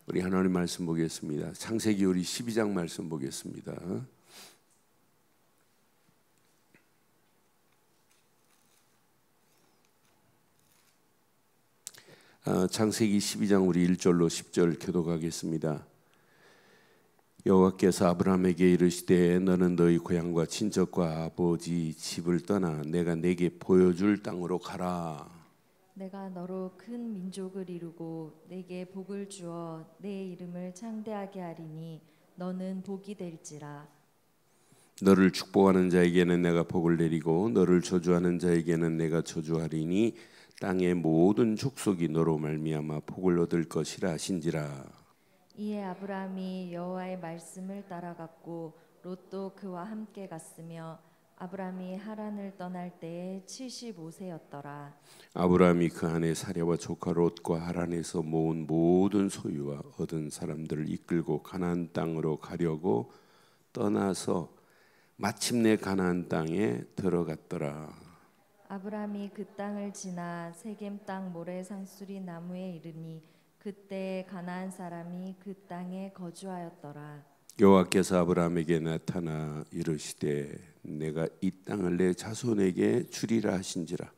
우리 하나님 말씀 보겠습니다. 창세기 우리 12장 말씀 보겠습니다. 창세기 12장 우리 1절로 10절 교독하겠습니다. 여호와께서 아브라함에게 이르시되 너는 너희 고향과 친척과 아버지 집을 떠나 내가 네게 보여줄 땅으로 가라. 내가 너로 큰 민족을 이루고 네게 복을 주어 내 이름을 창대하게 하리니 너는 복이 될지라. 너를 축복하는 자에게는 내가 복을 내리고 너를 저주하는 자에게는 내가 저주하리니 땅의 모든 족속이 너로 말미암아 복을 얻을 것이라 하신지라. 이에 아브라함이 여호와의 말씀을 따라갔고 롯도 그와 함께 갔으며 아브라함이 하란을 떠날 때에 75세였더라. 아브라함이 그 안에 사랴와 조카 롯과 하란에서 모은 모든 소유와 얻은 사람들을 이끌고 가나안 땅으로 가려고 떠나서 마침내 가나안 땅에 들어갔더라. 아브라함이 그 땅을 지나 세겜 땅 모래 상수리 나무에 이르니 그때 가나안 사람이 그 땅에 거주하였더라. 여호와께서 아브라함에게 나타나 이르시되 내가 이 땅을 내 자손에게 주리라 하신지라.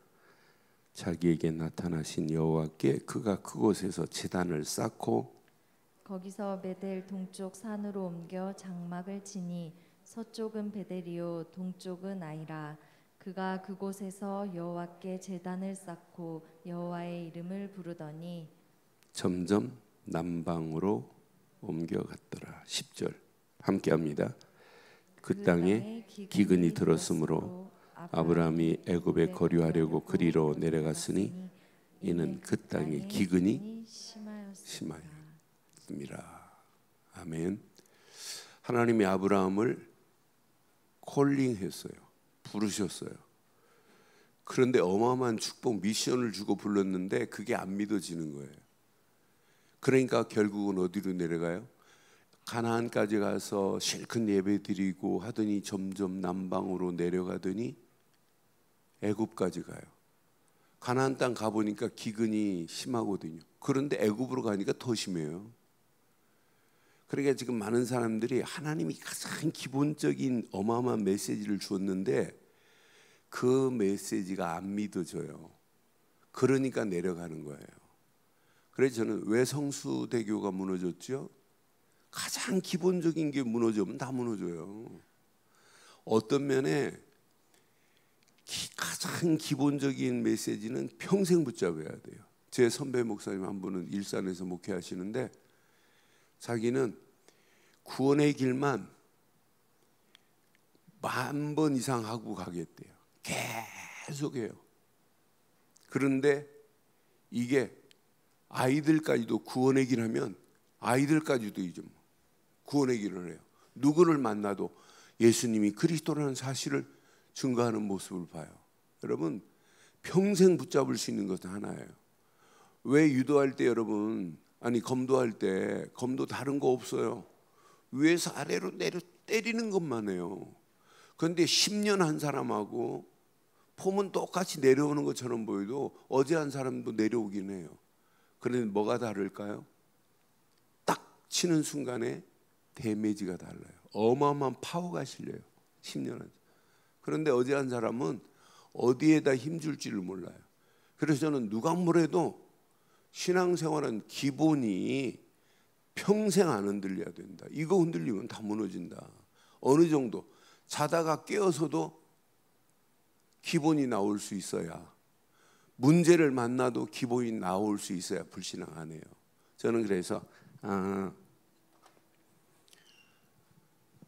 자기에게 나타나신 여호와께 그가 그곳에서 제단을 쌓고 거기서 베델 동쪽 산으로 옮겨 장막을 치니 서쪽은 베델이요 동쪽은 아이라. 그가 그곳에서 여호와께 제단을 쌓고 여호와의 이름을 부르더니 점점 남방으로 옮겨갔더라. 10절 함께합니다. 그 땅에 기근이 들었으므로 아브라함이 애굽에 거류하려고 그리로 내려갔으니 이는 그 땅에 기근이 심하였습니다. 아멘. 하나님이 아브라함을 콜링했어요. 부르셨어요. 그런데 어마어마한 축복 미션을 주고 불렀는데 그게 안 믿어지는 거예요. 그러니까 결국은 어디로 내려가요? 가나안까지 가서 실컷 예배 드리고 하더니 점점 남방으로 내려가더니 애굽까지 가요. 가나안 땅 가보니까 기근이 심하거든요. 그런데 애굽으로 가니까 더 심해요. 그러니까 지금 많은 사람들이 하나님이 가장 기본적인 어마어마한 메시지를 주었는데 그 메시지가 안 믿어져요. 그러니까 내려가는 거예요. 그래서 저는 왜 성수대교가 무너졌죠? 가장 기본적인 게 무너지면 다 무너져요. 어떤 면에 가장 기본적인 메시지는 평생 붙잡아야 돼요. 제 선배 목사님 한 분은 일산에서 목회하시는데 자기는 구원의 길만 10,000번 이상 하고 가겠대요. 계속해요. 그런데 이게 아이들까지도 구원의 길 하면 아이들까지도 이제 구원의 길을 해요. 누구를 만나도 예수님이 그리스도라는 사실을 증거하는 모습을 봐요. 여러분 평생 붙잡을 수 있는 것은 하나예요. 왜 유도할 때 여러분 검도할 때 검도 다른 거 없어요. 위에서 아래로 내려 때리는 것만 해요. 그런데 10년 한 사람하고 폼은 똑같이 내려오는 것처럼 보여도 어제 한 사람도 내려오긴 해요. 그런데 뭐가 다를까요? 딱 치는 순간에 데미지가 달라요. 어마어마한 파워가 실려요. 10년 한. 그런데 어제 한 사람은 어디에다 힘줄지를 몰라요. 그래서 저는 누가 뭐래도 신앙생활은 기본이 평생 안 흔들려야 된다. 이거 흔들리면 다 무너진다. 어느 정도 자다가 깨어서도 기본이 나올 수 있어야, 문제를 만나도 기본이 나올 수 있어야 불신앙 안 해요. 저는 그래서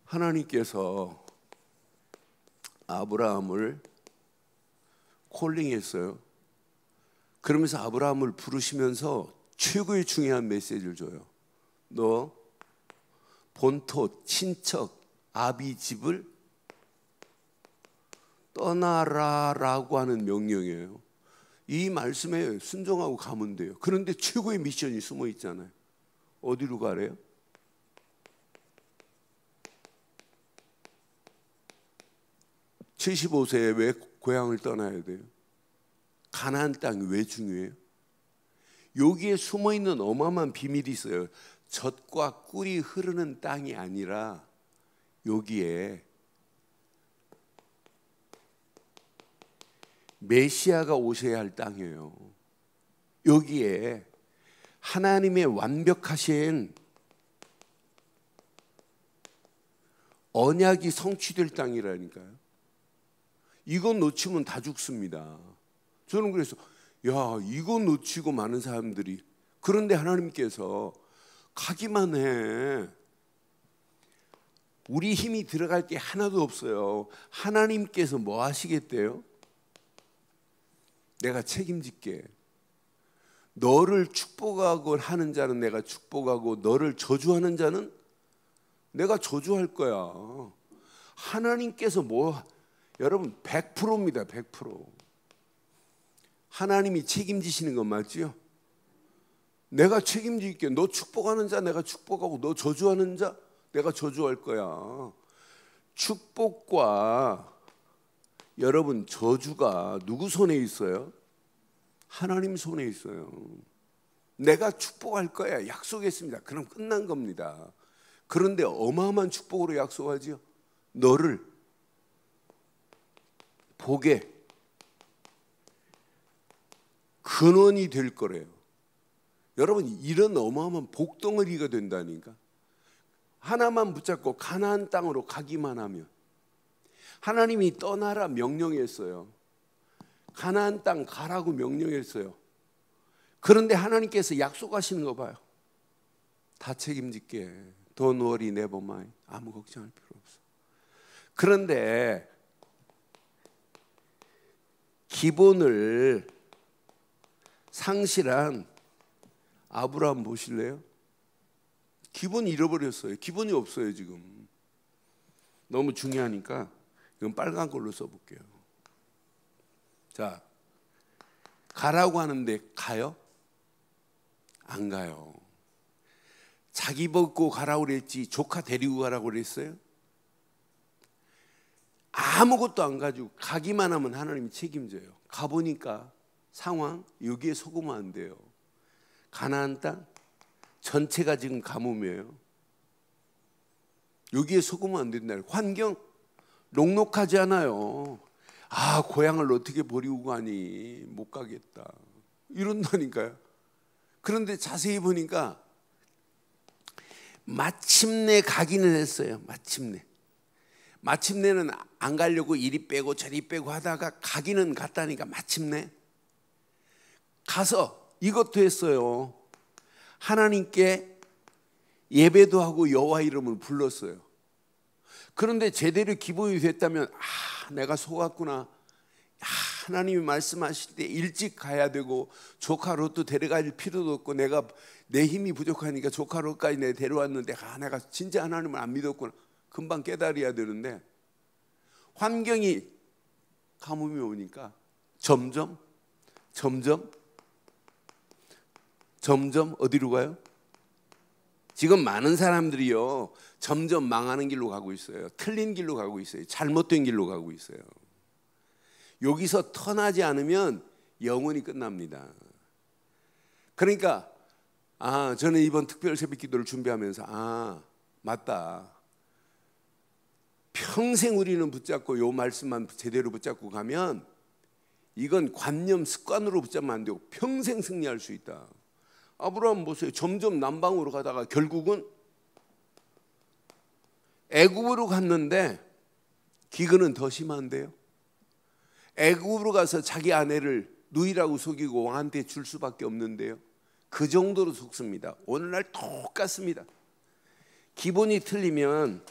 하나님께서 아브라함을 콜링했어요. 그러면서 아브라함을 부르시면서 최고의 중요한 메시지를 줘요. 너 본토, 친척, 아비 집을 떠나라라고 하는 명령이에요. 이 말씀에 순종하고 가면 돼요. 그런데 최고의 미션이 숨어 있잖아요. 어디로 가래요? (75세에) 왜 고향을 떠나야 돼요? 가나안 땅이 왜 중요해요? 여기에 숨어있는 어마어마한 비밀이 있어요. 젖과 꿀이 흐르는 땅이 아니라 여기에 메시아가 오셔야 할 땅이에요. 여기에 하나님의 완벽하신 언약이 성취될 땅이라니까요. 이건 놓치면 다 죽습니다. 저는 그래서 야, 이건 놓치고 많은 사람들이, 그런데 하나님께서 가기만 해. 우리 힘이 들어갈 게 하나도 없어요. 하나님께서 뭐 하시겠대요? 내가 책임질게. 너를 축복하고 하는 자는 내가 축복하고 너를 저주하는 자는 내가 저주할 거야. 하나님께서 뭐, 여러분 100%입니다. 100%. 하나님이 책임지시는 건 맞지요? 내가 책임질게. 너 축복하는 자 내가 축복하고 너 저주하는 자 내가 저주할 거야. 축복과 여러분 저주가 누구 손에 있어요? 하나님 손에 있어요. 내가 축복할 거야. 약속했습니다. 그럼 끝난 겁니다. 그런데 어마어마한 축복으로 약속하지요. 너를 복의 근원이 될 거래요. 여러분 이런 어마어마한 복덩어리가 된다니까. 하나만 붙잡고 가나안 땅으로 가기만 하면, 하나님이 떠나라 명령했어요. 가나안 땅 가라고 명령했어요. 그런데 하나님께서 약속하시는 거 봐요. 다 책임질게. Don't worry, never mind. 아무 걱정할 필요 없어. 그런데 기본을 상실한 아브라함 보실래요? 기본 잃어버렸어요. 기본이 없어요 지금. 너무 중요하니까 이건 빨간 걸로 써볼게요. 자, 가라고 하는데 가요? 안 가요. 자기 먹고 가라고 그랬지 조카 데리고 가라고 그랬어요? 아무것도 안 가지고 가기만 하면 하나님이 책임져요. 가보니까 상황 여기에 속으면 안 돼요. 가나안 땅 전체가 지금 가뭄이에요. 여기에 속으면 안 된다. 환경 녹록하지 않아요. 아, 고향을 어떻게 버리고 가니? 못 가겠다. 이런다니까요. 그런데 자세히 보니까 마침내 가기는 했어요. 마침내는 안 가려고 이리 빼고 저리 빼고 하다가 가기는 갔다니까. 마침내 가서 이것도 했어요. 하나님께 예배도 하고 여호와 이름을 불렀어요. 그런데 제대로 기본이 됐다면 내가 속았구나. 하나님이 말씀하실 때 일찍 가야 되고 조카 롯도 데려갈 필요도 없고 내가 내 힘이 부족하니까 조카 롯까지 내가 데려왔는데 내가 진짜 하나님을 안 믿었구나. 금방 깨달아야 되는데 환경이 가뭄이 오니까 점점 어디로 가요? 지금 많은 사람들이요 점점 망하는 길로 가고 있어요. 틀린 길로 가고 있어요. 잘못된 길로 가고 있어요. 여기서 터나지 않으면 영원히 끝납니다. 그러니까 저는 이번 특별 새벽 기도를 준비하면서 맞다. 평생 우리는 붙잡고 요 말씀만 제대로 붙잡고 가면 이건 관념 습관으로 붙잡으면 안 되고 평생 승리할 수 있다. 아브라함 보세요. 점점 남방으로 가다가 결국은 애굽으로 갔는데 기근은 더 심한데요. 애굽으로 가서 자기 아내를 누이라고 속이고 왕한테 줄 수밖에 없는데요. 그 정도로 속습니다. 오늘날 똑같습니다. 기본이 틀리면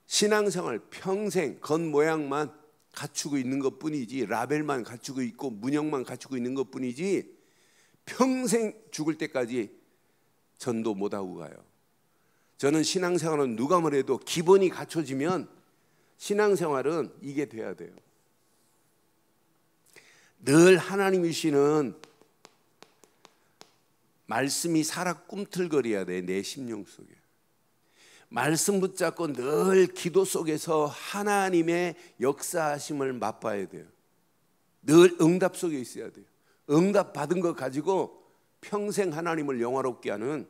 신앙생활 평생 겉모양만 갖추고 있는 것뿐이지, 라벨만 갖추고 있고 문형만 갖추고 있는 것뿐이지 평생 죽을 때까지 전도 못하고 가요. 저는 신앙생활은 누가 뭐래도 기본이 갖춰지면 신앙생활은 이게 돼야 돼요. 늘 하나님이 주시는 말씀이 살아 꿈틀거려야 돼. 내 심령 속에 말씀 붙잡고 늘 기도 속에서 하나님의 역사하심을 맛봐야 돼요. 늘 응답 속에 있어야 돼요. 응답 받은 것 가지고 평생 하나님을 영화롭게 하는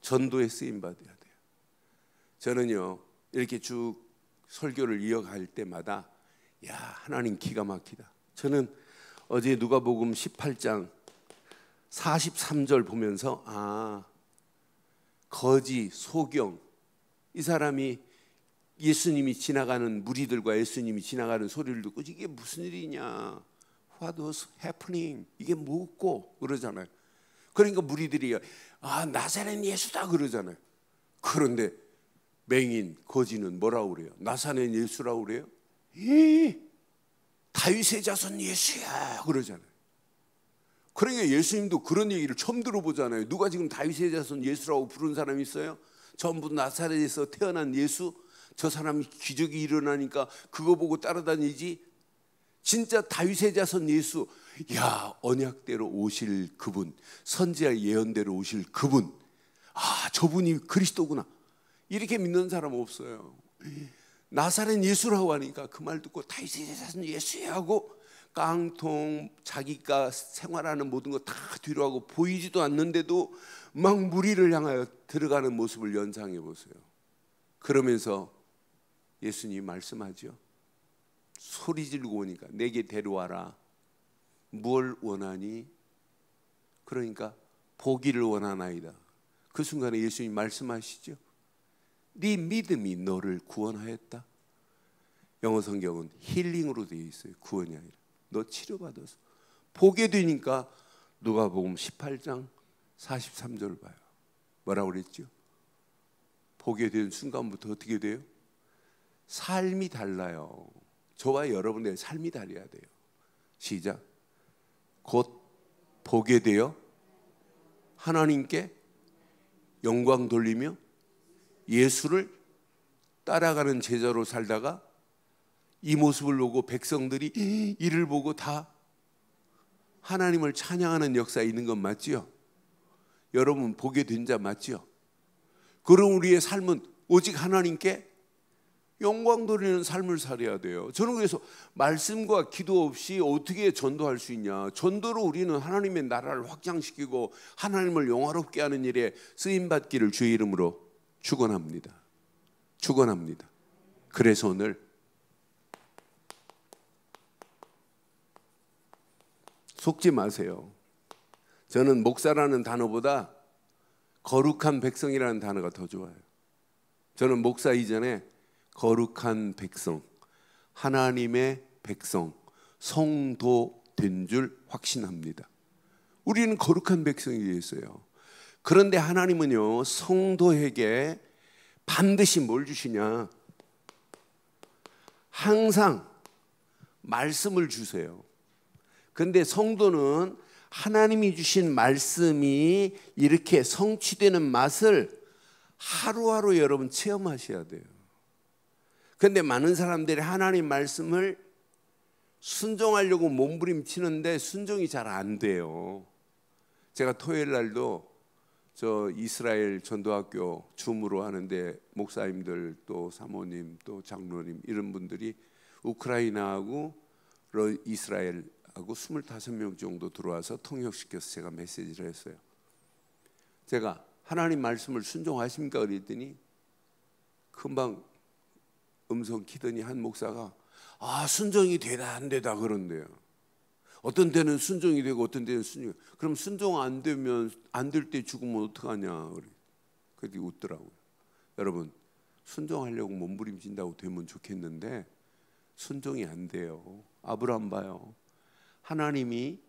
전도에 쓰임 받아야 돼요. 저는요 이렇게 쭉 설교를 이어갈 때마다 야, 하나님 기가 막히다. 저는 어제 누가복음 18장 43절 보면서 거지, 소경, 이 사람이 예수님이 지나가는, 무리들과 예수님이 지나가는 소리를 듣고 이게 무슨 일이냐, What was happening? 이게 뭐고 그러잖아요. 그러니까 무리들이 나사렛 예수다 그러잖아요. 그런데 맹인, 거지는 뭐라고 그래요? 나사렛 예수라고 그래요? 다윗의 자손 예수야 그러잖아요. 그러니까 예수님도 그런 얘기를 처음 들어보잖아요. 누가 지금 다윗의 자손 예수라고 부른 사람이 있어요? 전부 나사렛에서 태어난 예수? 저 사람이 기적이 일어나니까 그거 보고 따라다니지? 진짜 다윗의 자손 예수, 야, 언약대로 오실 그분, 선지자 예언대로 오실 그분, 저분이 그리스도구나, 이렇게 믿는 사람 없어요. 나사렛 예수라고 하니까 그 말 듣고 다윗의 자손 예수야 하고 깡통, 자기가 생활하는 모든 거 다 뒤로 하고 보이지도 않는데도 막 무리를 향하여 들어가는 모습을 연상해 보세요. 그러면서 예수님이 말씀하죠. 소리 지르고 오니까 내게 데려와라. 뭘 원하니? 그러니까 보기를 원하나이다. 그 순간에 예수님이 말씀하시죠. 네 믿음이 너를 구원하였다. 영어 성경은 힐링으로 되어 있어요. 구원이 아니라. 너 치료받아서 보게 되니까 누가복음 18장 43절 봐요. 뭐라고 그랬죠? 보게 된 순간부터 어떻게 돼요? 삶이 달라요. 저와 여러분의 삶이 달라야 돼요. 시작. 곧 보게 되어 하나님께 영광 돌리며 예수를 따라가는 제자로 살다가 이 모습을 보고 백성들이 이를 보고 다 하나님을 찬양하는 역사에 있는 건 맞지요? 여러분 보게 된 자 맞지요? 그럼 우리의 삶은 오직 하나님께 영광 돌리는 삶을 살아야 돼요. 저는 그래서 말씀과 기도 없이 어떻게 전도할 수 있냐. 전도로 우리는 하나님의 나라를 확장시키고 하나님을 영화롭게 하는 일에 쓰임받기를 주의 이름으로 축원합니다. 축원합니다. 그래서 오늘 속지 마세요. 저는 목사라는 단어보다 거룩한 백성이라는 단어가 더 좋아요. 저는 목사 이전에 거룩한 백성, 하나님의 백성, 성도 된 줄 확신합니다. 우리는 거룩한 백성이 되어 있어요. 그런데 하나님은요, 성도에게 반드시 뭘 주시냐? 항상 말씀을 주세요. 그런데 성도는 하나님이 주신 말씀이 이렇게 성취되는 맛을 하루하루 여러분 체험하셔야 돼요. 그런데 많은 사람들이 하나님 말씀을 순종하려고 몸부림치는데 순종이 잘 안 돼요. 제가 토요일 날도 저 이스라엘 전도학교 줌으로 하는데 목사님들 또 사모님 또 장로님 이런 분들이 우크라이나하고 이스라엘하고 25명 정도 들어와서 통역시켜서 제가 메시지를 했어요. 제가 하나님 말씀을 순종하십니까? 그랬더니 금방 음성 키더니 한 목사가 순종이 되다 안 되다 그런대요. 어떤 때는 순종이 되고 어떤 때는 순종이. 그럼 순종 안 되면 안 될 때 죽으면 어떡하냐. 그렇게 웃더라고요. 여러분 순종하려고 몸부림친다고 되면 좋겠는데 순종이 안 돼요. 아브라함 봐요. 하나님이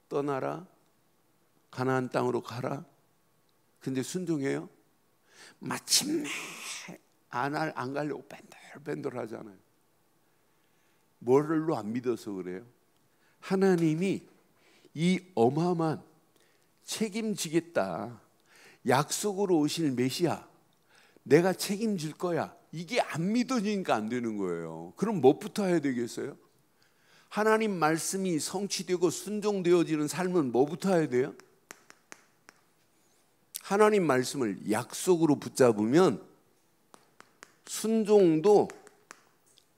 떠나라 가나안 땅으로 가라. 근데 순종해요? 마침내 안 가려고 밴들 하잖아요. 뭐를로 안 믿어서 그래요? 하나님이 이 어마어마한 책임지겠다, 약속으로 오실 메시아 내가 책임질 거야, 이게 안 믿어지니까 안 되는 거예요. 그럼 뭐부터 해야 되겠어요? 하나님 말씀이 성취되고 순종되어지는 삶은 뭐부터 해야 돼요? 하나님 말씀을 약속으로 붙잡으면 순종도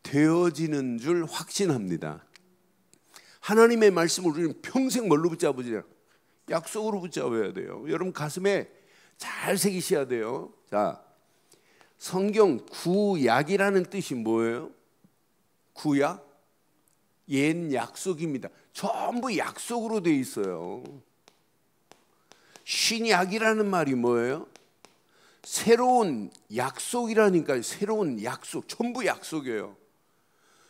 되어지는 줄 확신합니다. 하나님의 말씀을 우리는 평생 뭘로 붙잡으냐? 약속으로 붙잡아야 돼요. 여러분 가슴에 잘 새기셔야 돼요. 자, 성경 구약이라는 뜻이 뭐예요? 구약? 옛 약속입니다. 전부 약속으로 돼 있어요. 신약이라는 말이 뭐예요? 새로운 약속이라니까요. 새로운 약속, 전부 약속이에요.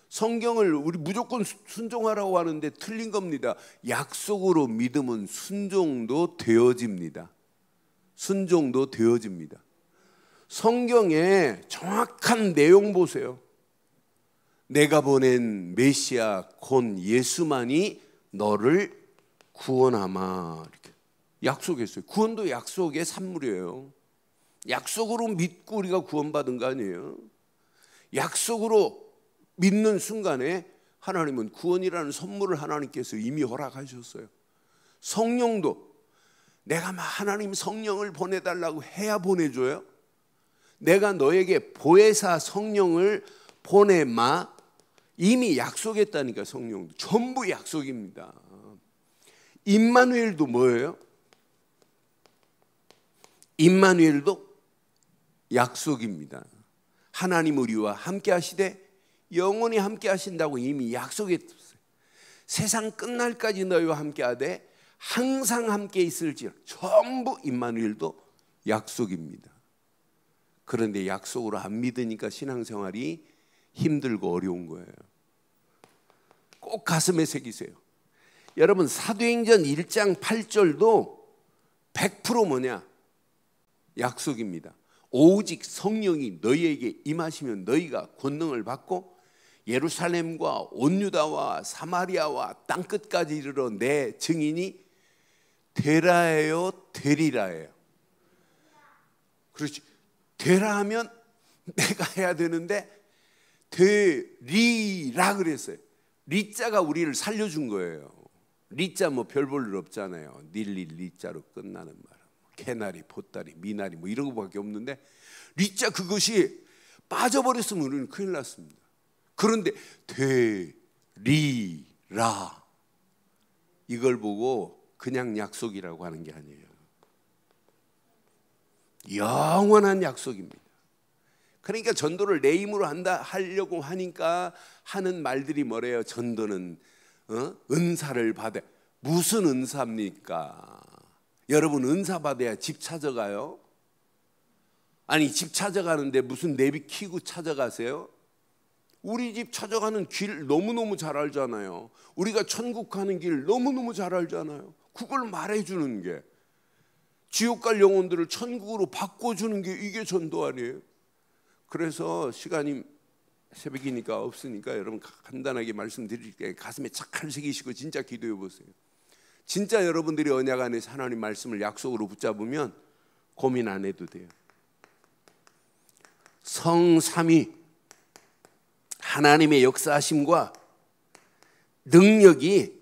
성경을 우리 무조건 순종하라고 하는데 틀린 겁니다. 약속으로 믿으면 순종도 되어집니다. 순종도 되어집니다. 성경의 정확한 내용 보세요. 내가 보낸 메시아 곧 예수만이 너를 구원하마, 이렇게 약속했어요. 구원도 약속의 산물이에요. 약속으로 믿고 우리가 구원받은 거 아니에요. 약속으로 믿는 순간에 하나님은 구원이라는 선물을 하나님께서 이미 허락하셨어요. 성령도 내가 막 하나님 성령을 보내달라고 해야 보내줘요? 내가 너에게 보혜사 성령을 보내마, 이미 약속했다니까. 성령도 전부 약속입니다. 임마누엘도 뭐예요? 임마누엘도 약속입니다. 하나님 우리와 함께 하시되 영원히 함께 하신다고 이미 약속했어요. 세상 끝날까지 너희와 함께 하되 항상 함께 있을지라. 전부 임마누엘도 약속입니다. 그런데 약속으로 안 믿으니까 신앙생활이 힘들고 어려운 거예요. 꼭 가슴에 새기세요. 여러분 사도행전 1장 8절도 100% 뭐냐? 약속입니다. 오직 성령이 너희에게 임하시면 너희가 권능을 받고 예루살렘과 온 유다와 사마리아와 땅끝까지 이르러 내 증인이 되라예요, 되리라예요. 그렇지. 되라 하면 내가 해야 되는데 되리라 그랬어요. 리자가 우리를 살려준 거예요. 리자 뭐 별 볼 일 없잖아요. 닐리 리자로 끝나는 말. 개나리, 보따리, 미나리 뭐 이런 거밖에 없는데 리자 그것이 빠져버렸으면 우리는 큰일 났습니다. 그런데 되리라 이걸 보고 그냥 약속이라고 하는 게 아니에요. 영원한 약속입니다. 그러니까 전도를 내 힘으로 하려고 하니까 하는 말들이 뭐래요? 전도는 은사를 받아. 무슨 은사입니까? 여러분 은사 받아야 집 찾아가요? 아니 집 찾아가는데 무슨 내비 키고 찾아가세요? 우리 집 찾아가는 길 너무너무 잘 알잖아요. 우리가 천국 가는 길 너무너무 잘 알잖아요. 그걸 말해주는 게, 지옥 갈 영혼들을 천국으로 바꿔주는 게 이게 전도 아니에요? 그래서 시간이 새벽이니까 없으니까 여러분 간단하게 말씀드릴게요. 가슴에 착할 새기시고 진짜 기도해 보세요. 진짜 여러분들이 언약 안에서 하나님 말씀을 약속으로 붙잡으면 고민 안 해도 돼요. 성삼위 하나님의 역사하심과 능력이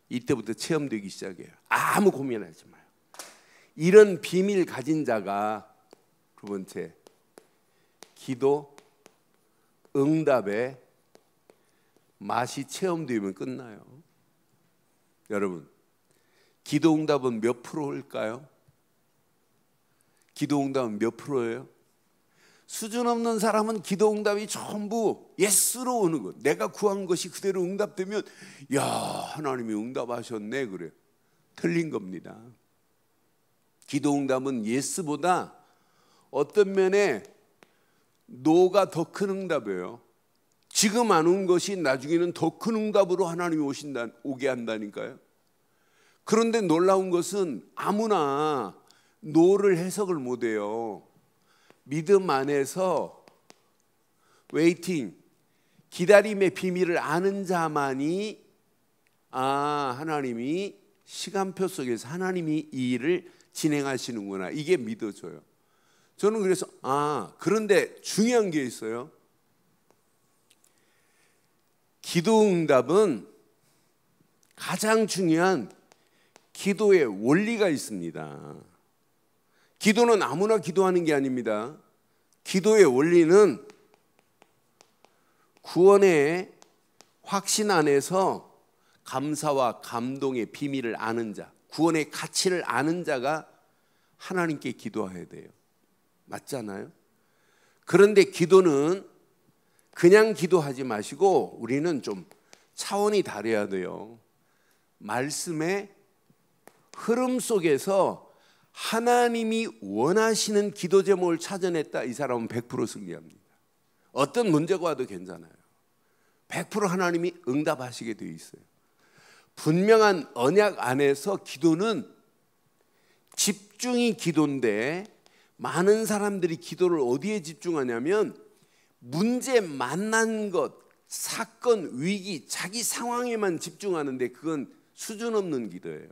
이때부터 체험되기 시작해요. 아무 고민하지 마요. 이런 비밀 가진 자가 두 번째, 기도 응답의 맛이 체험되면 끝나요. 여러분 기도 응답은 몇 프로일까요? 기도 응답은 몇 프로예요? 수준 없는 사람은 기도 응답이 전부 예스로 오는 것. 내가 구한 것이 그대로 응답되면 야 하나님이 응답하셨네 그래요. 틀린 겁니다. 기도 응답은 예스보다 어떤 면에 노가 더 큰 응답이에요. 지금 안 온 것이 나중에는 더 큰 응답으로 하나님이 오게 한다니까요. 그런데 놀라운 것은 아무나 노를 해석을 못해요. 믿음 안에서 웨이팅, 기다림의 비밀을 아는 자만이 하나님이 시간표 속에서 하나님이 이 일을 진행하시는구나, 이게 믿어져요. 저는 그래서 그런데 중요한 게 있어요. 기도 응답은 가장 중요한 기도의 원리가 있습니다. 기도는 아무나 기도하는 게 아닙니다. 기도의 원리는 구원의 확신 안에서 감사와 감동의 비밀을 아는 자, 구원의 가치를 아는 자가 하나님께 기도해야 돼요. 맞잖아요? 그런데 기도는 그냥 기도하지 마시고 우리는 좀 차원이 다르야 돼요. 말씀의 흐름 속에서 하나님이 원하시는 기도 제목을 찾아냈다. 이 사람은 100% 승리합니다. 어떤 문제가 와도 괜찮아요. 100% 하나님이 응답하시게 되어 있어요. 분명한 언약 안에서 기도는 집중이 기도인데 많은 사람들이 기도를 어디에 집중하냐면 문제 만난 것, 사건, 위기, 자기 상황에만 집중하는데 그건 수준 없는 기도예요.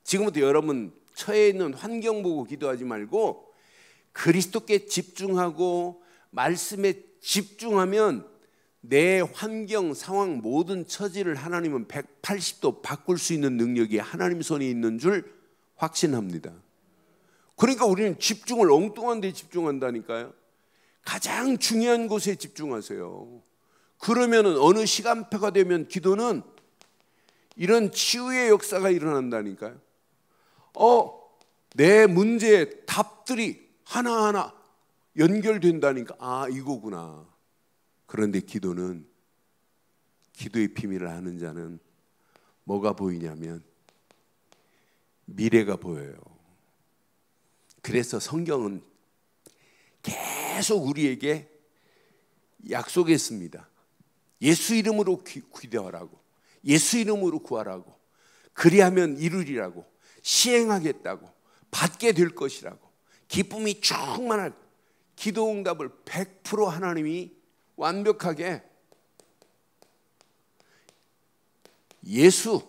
지금부터 여러분 처해 있는 환경 보고 기도하지 말고 그리스도께 집중하고 말씀에 집중하면 내 환경, 상황, 모든 처지를 하나님은 180도 바꿀 수 있는 능력이 하나님 손에 있는 줄 확신합니다. 그러니까 우리는 집중을 엉뚱한 데 집중한다니까요. 가장 중요한 곳에 집중하세요. 그러면 어느 시간표가 되면 기도는 이런 치유의 역사가 일어난다니까요. 내 문제의 답들이 하나하나 연결된다니까. 아, 이거구나. 그런데 기도는, 기도의 비밀을 아는 자는 뭐가 보이냐면 미래가 보여요. 그래서 성경은 계속 우리에게 약속했습니다. 예수 이름으로 기도하라고, 예수 이름으로 구하라고, 그리하면 이루리라고, 시행하겠다고, 받게 될 것이라고, 기쁨이 충만할, 기도 응답을 100% 하나님이 완벽하게 예수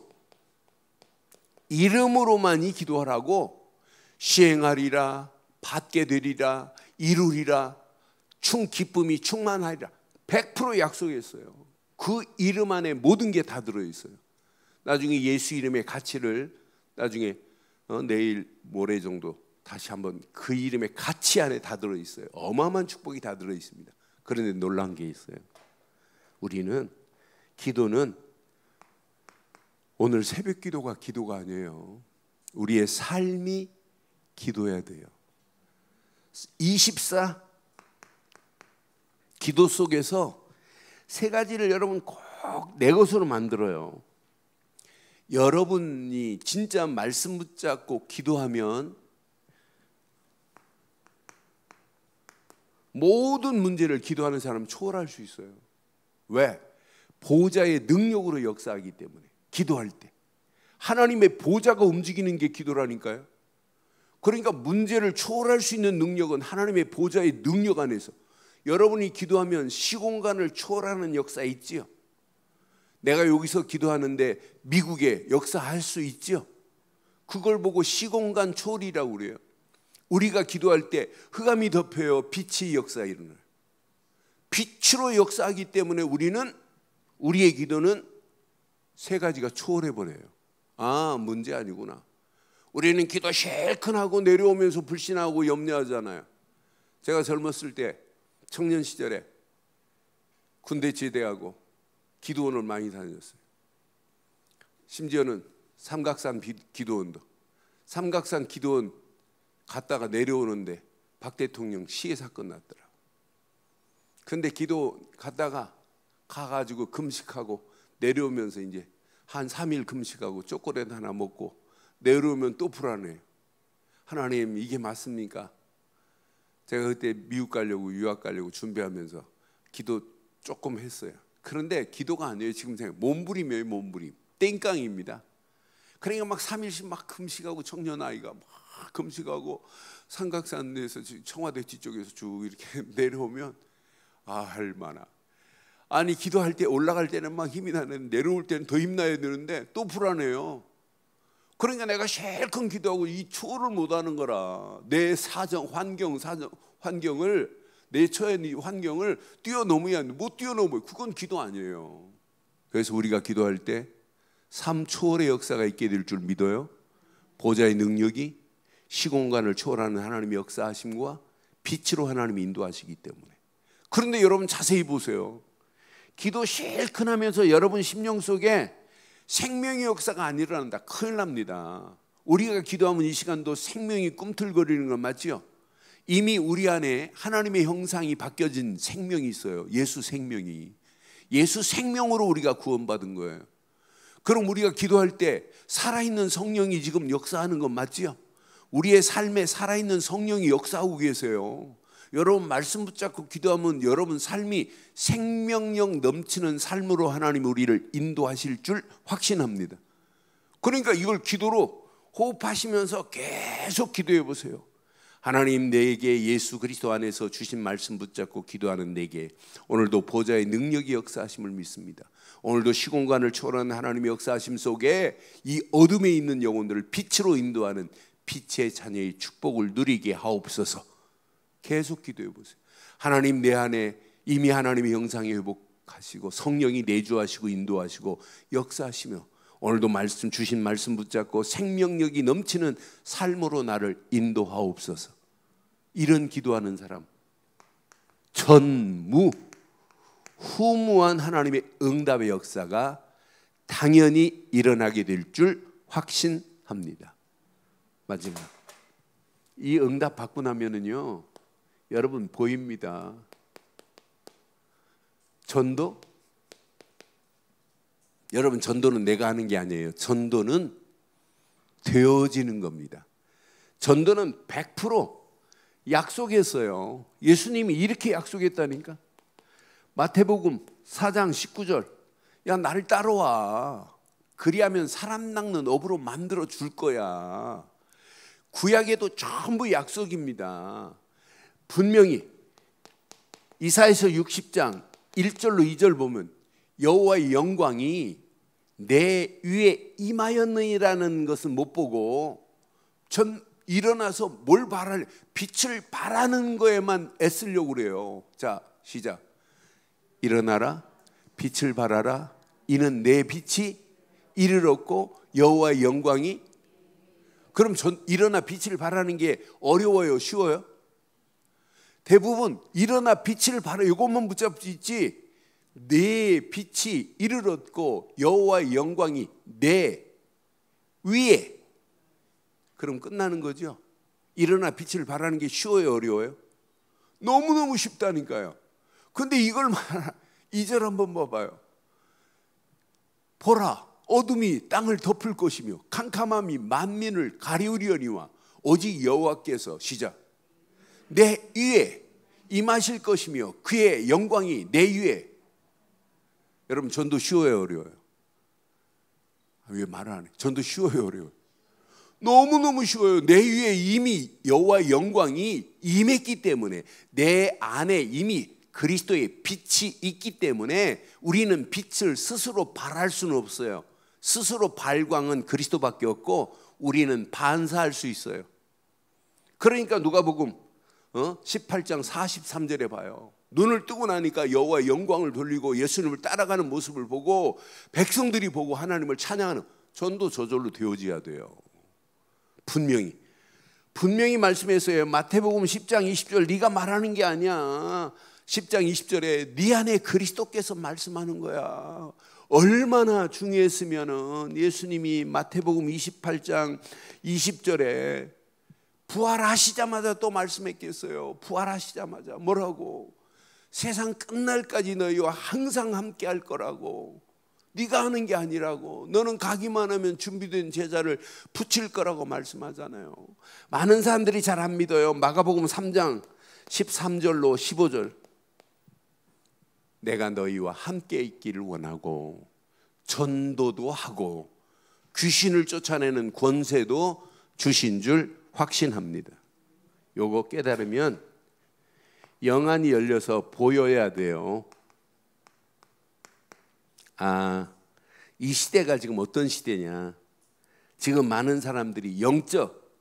이름으로만이 기도하라고, 시행하리라, 받게 되리라, 이루리라, 기쁨이 충만하리라 100% 약속했어요. 그 이름 안에 모든 게 다 들어있어요. 나중에 예수 이름의 가치를 나중에 내일 모레 정도 다시 한번 그 이름의 가치 안에 다 들어있어요. 어마어마한 축복이 다 들어있습니다. 그런데 놀란 게 있어요. 우리는 기도는 오늘 새벽 기도가 아니에요. 우리의 삶이 기도해야 돼요. 24 기도 속에서 세 가지를 여러분 꼭 내 것으로 만들어요. 여러분이 진짜 말씀 붙잡고 기도하면 모든 문제를 기도하는 사람은 초월할 수 있어요. 왜? 보좌의 능력으로 역사하기 때문에. 기도할 때 하나님의 보좌가 움직이는 게 기도라니까요. 그러니까 문제를 초월할 수 있는 능력은 하나님의 보좌의 능력 안에서. 여러분이 기도하면 시공간을 초월하는 역사 있지요. 내가 여기서 기도하는데 미국에 역사할 수 있지요. 그걸 보고 시공간 초월이라고 그래요. 우리가 기도할 때 흑암이 덮여요. 빛이 역사 일어나요. 빛으로 역사하기 때문에 우리의 기도는 세 가지가 초월해버려요. 아, 문제 아니구나. 우리는 기도 실컷하고 내려오면서 불신하고 염려하잖아요. 제가 젊었을 때 청년 시절에 군대 제대하고 기도원을 많이 다녔어요. 심지어는 삼각산 기도원도. 삼각산 기도원 갔다가 내려오는데 박 대통령 시해 사건 났더라고. 근데 기도 갔다가 가가지고 금식하고 내려오면서 이제 한 3일 금식하고 초콜릿 하나 먹고 내려오면 또 불안해요. 하나님, 이게 맞습니까? 제가 그때 미국 가려고 유학 가려고 준비하면서 기도 조금 했어요. 그런데 기도가 아니에요. 지금 생각 몸부림이에요. 몸부림. 땡깡입니다. 그러니까 막 3일씩 막 금식하고 청년 아이가 막 금식하고 삼각산에서 청와대 뒤쪽에서 쭉 이렇게 내려오면 얼마나. 아니 기도할 때 올라갈 때는 막 힘이 나는데 내려올 때는 더 힘나야 되는데 또 불안해요. 그러니까 내가 실컷 기도하고 이 초월을 못하는 거라. 내 환경을 내 처한 환경을 뛰어넘어야 하는데 못 뛰어넘어요. 그건 기도 아니에요. 그래서 우리가 기도할 때 삶 초월의 역사가 있게 될 줄 믿어요. 보좌의 능력이 시공간을 초월하는 하나님의 역사하심과 빛으로 하나님이 인도하시기 때문에. 그런데 여러분 자세히 보세요. 기도 실컷 하면서 여러분 심령 속에 생명의 역사가 안 일어난다. 큰일 납니다. 우리가 기도하면 이 시간도 생명이 꿈틀거리는 건 맞죠? 이미 우리 안에 하나님의 형상이 바뀌어진 생명이 있어요. 예수 생명이. 예수 생명으로 우리가 구원받은 거예요. 그럼 우리가 기도할 때 살아있는 성령이 지금 역사하는 건 맞지요? 우리의 삶에 살아있는 성령이 역사하고 계세요. 여러분 말씀 붙잡고 기도하면 여러분 삶이 생명력 넘치는 삶으로 하나님이 우리를 인도하실 줄 확신합니다. 그러니까 이걸 기도로 호흡하시면서 계속 기도해 보세요. 하나님, 내게 예수 그리스도 안에서 주신 말씀 붙잡고 기도하는 내게 오늘도 보좌의 능력이 역사하심을 믿습니다. 오늘도 시공간을 초월하는 하나님의 역사하심 속에 이 어둠에 있는 영혼들을 빛으로 인도하는 빛의 자녀의 축복을 누리게 하옵소서. 계속 기도해 보세요. 하나님, 내 안에 이미 하나님의 형상이 회복하시고 성령이 내주하시고 인도하시고 역사하시며 오늘도 말씀 주신 말씀 붙잡고 생명력이 넘치는 삶으로 나를 인도하옵소서. 이런 기도하는 사람 후무한 하나님의 응답의 역사가 당연히 일어나게 될 줄 확신합니다. 마지막, 이 응답 받고 나면은요 여러분 보입니다. 전도? 여러분 전도는 내가 하는 게 아니에요. 전도는 되어지는 겁니다. 전도는 100% 약속했어요. 예수님이 이렇게 약속했다니까. 마태복음 4장 19절, 야 나를 따라와. 그리하면 사람 낚는 어부로 만들어 줄 거야. 구약에도 전부 약속입니다. 분명히 이사야서 60장 1절로 2절 보면 여호와의 영광이 내 위에 임하였느니라는 것은 못 보고 전 일어나서 뭘 바랄, 빛을 바라는 거에만 애쓰려고 그래요. 자, 시작. 일어나라, 빛을 발하라. 이는 내 빛이 이르렀고 여호와의 영광이. 그럼 일어나 빛을 발하는 게 어려워요, 쉬워요? 대부분 일어나 빛을 발하, 이것만 붙잡지 있지. 내 빛이 이르렀고 여호와의 영광이 내 위에. 그럼 끝나는 거죠. 일어나 빛을 발하는 게 쉬워요, 어려워요? 너무너무 쉽다니까요. 근데 이걸 2절 한번 봐봐요. 보라, 어둠이 땅을 덮을 것이며 캄캄함이 만민을 가리우리오니와 오직 여호와께서, 시작, 내 위에 임하실 것이며 그의 영광이 내 위에. 여러분 전도 쉬워요, 어려워요? 왜 말을 안 해? 전도 쉬워요, 어려워요? 너무너무 쉬워요. 내 위에 이미 여호와의 영광이 임했기 때문에, 내 안에 이미 그리스도의 빛이 있기 때문에 우리는 빛을 스스로 발할 수는 없어요. 스스로 발광은 그리스도밖에 없고 우리는 반사할 수 있어요. 그러니까 누가복음 18장 43절에 봐요. 눈을 뜨고 나니까 여호와의 영광을 돌리고 예수님을 따라가는 모습을 보고 백성들이 보고 하나님을 찬양하는. 전도 저절로 되어져야 돼요. 분명히 말씀했어요. 마태복음 10장 20절, 네가 말하는 게 아니야. 10장 20절에 네 안에 그리스도께서 말씀하는 거야. 얼마나 중요했으면은 예수님이 마태복음 28장 20절에 부활하시자마자 또 말씀했겠어요. 부활하시자마자 뭐라고? 세상 끝날까지 너희와 항상 함께 할 거라고. 네가 하는 게 아니라고. 너는 가기만 하면 준비된 제자를 붙일 거라고 말씀하잖아요. 많은 사람들이 잘 안 믿어요. 마가복음 3장 13절로 15절, 내가 너희와 함께 있기를 원하고 전도도 하고 귀신을 쫓아내는 권세도 주신 줄 확신합니다. 요거 깨달으면 영안이 열려서 보여야 돼요. 이 시대가 지금 어떤 시대냐. 지금 많은 사람들이 영적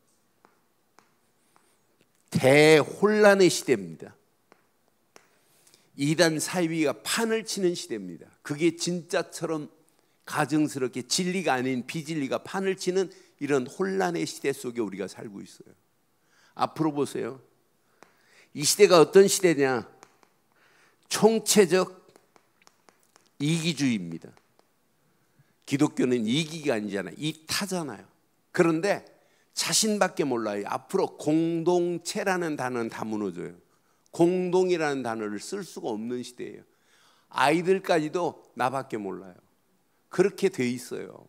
대혼란의 시대입니다. 이단 사이비가 판을 치는 시대입니다. 그게 진짜처럼 가증스럽게 진리가 아닌 비진리가 판을 치는 이런 혼란의 시대 속에 우리가 살고 있어요. 앞으로 보세요. 이 시대가 어떤 시대냐. 총체적 이기주의입니다. 기독교는 이기가 아니잖아요. 이타잖아요. 그런데 자신밖에 몰라요. 앞으로 공동체라는 단어는 다 무너져요. 공동이라는 단어를 쓸 수가 없는 시대예요. 아이들까지도 나밖에 몰라요. 그렇게 돼 있어요.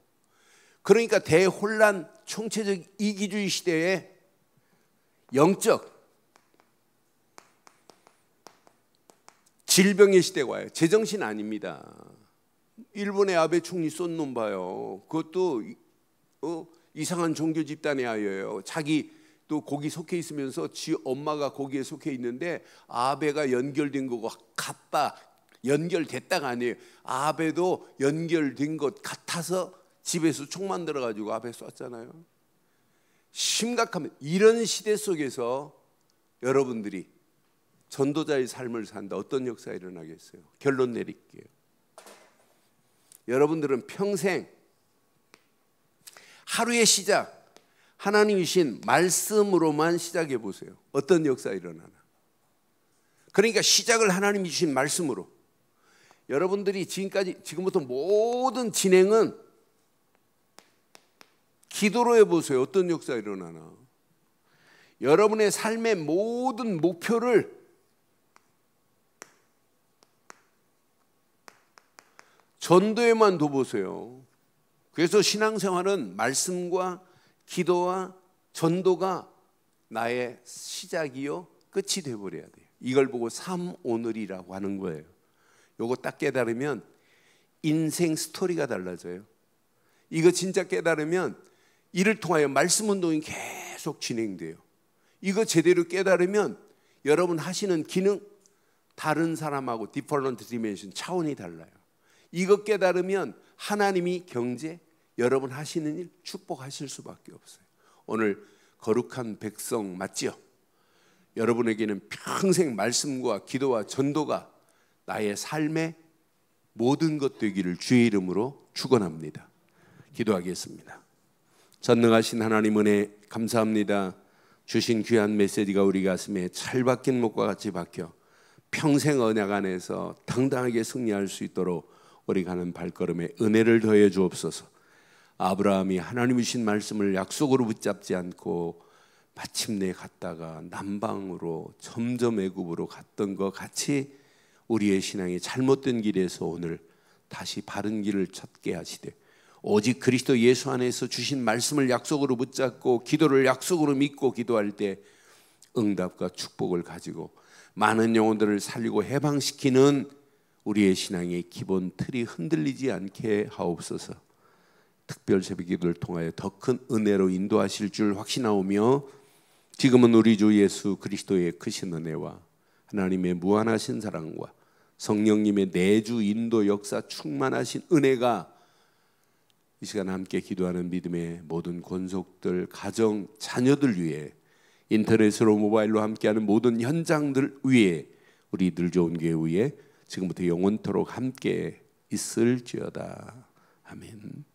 그러니까 대혼란, 총체적 이기주의 시대에 영적 질병의 시대가 와요. 제정신 아닙니다. 일본의 아베 총리 쏜 놈 봐요. 그것도 이상한 종교 집단의 아이예요. 자기 또 거기 속해 있으면서 지 엄마가 거기에 속해 있는데 아베가 연결된 거고 연결됐다가 아니에요. 아베도 연결된 것 같아서 집에서 총 만들어 가지고 아베 쐈잖아요. 심각하면 이런 시대 속에서 여러분들이 전도자의 삶을 산다. 어떤 역사가 일어나겠어요? 결론 내릴게요. 여러분들은 평생 하루의 시작, 하나님이 주신 말씀으로만 시작해 보세요. 어떤 역사가 일어나나. 그러니까 시작을 하나님이 주신 말씀으로. 여러분들이 지금부터 모든 진행은 기도로 해보세요. 어떤 역사가 일어나나. 여러분의 삶의 모든 목표를 전도에만 둬보세요. 그래서 신앙생활은 말씀과 기도와 전도가 나의 시작이요 끝이 되어버려야 돼요. 이걸 보고 오늘이라고 하는 거예요. 요거 딱 깨달으면 인생 스토리가 달라져요. 이거 진짜 깨달으면 이를 통하여 말씀 운동이 계속 진행돼요. 이거 제대로 깨달으면 여러분 하시는 기능 다른 사람하고 디퍼런트 디멘션 차원이 달라요. 이거 깨달으면 하나님이 경제, 여러분 하시는 일 축복하실 수밖에 없어요. 오늘 거룩한 백성 맞죠? 여러분에게는 평생 말씀과 기도와 전도가 나의 삶의 모든 것 되기를 주의 이름으로 축원합니다. 기도하겠습니다. 전능하신 하나님 은혜 감사합니다. 주신 귀한 메시지가 우리 가슴에 찰박힌 목과 같이 박혀 평생 언약 안에서 당당하게 승리할 수 있도록 우리 가는 발걸음에 은혜를 더해 주옵소서. 아브라함이 하나님이 주신 말씀을 약속으로 붙잡지 않고 마침내 갔다가 남방으로 점점 애굽으로 갔던 것 같이 우리의 신앙이 잘못된 길에서 오늘 다시 바른 길을 찾게 하시되 오직 그리스도 예수 안에서 주신 말씀을 약속으로 붙잡고 기도를 약속으로 믿고 기도할 때 응답과 축복을 가지고 많은 영혼들을 살리고 해방시키는 우리의 신앙의 기본 틀이 흔들리지 않게 하옵소서. 특별 새벽기도를 통하여 더 큰 은혜로 인도하실 줄 확신하오며 지금은 우리 주 예수 그리스도의 크신 은혜와 하나님의 무한하신 사랑과 성령님의 내주 인도 역사 충만하신 은혜가 이 시간 함께 기도하는 믿음의 모든 권속들, 가정, 자녀들 위해 인터넷으로 모바일로 함께하는 모든 현장들 위해 우리 늘 좋은 교회 위에 지금부터 영원토록 함께 있을지어다. 아멘.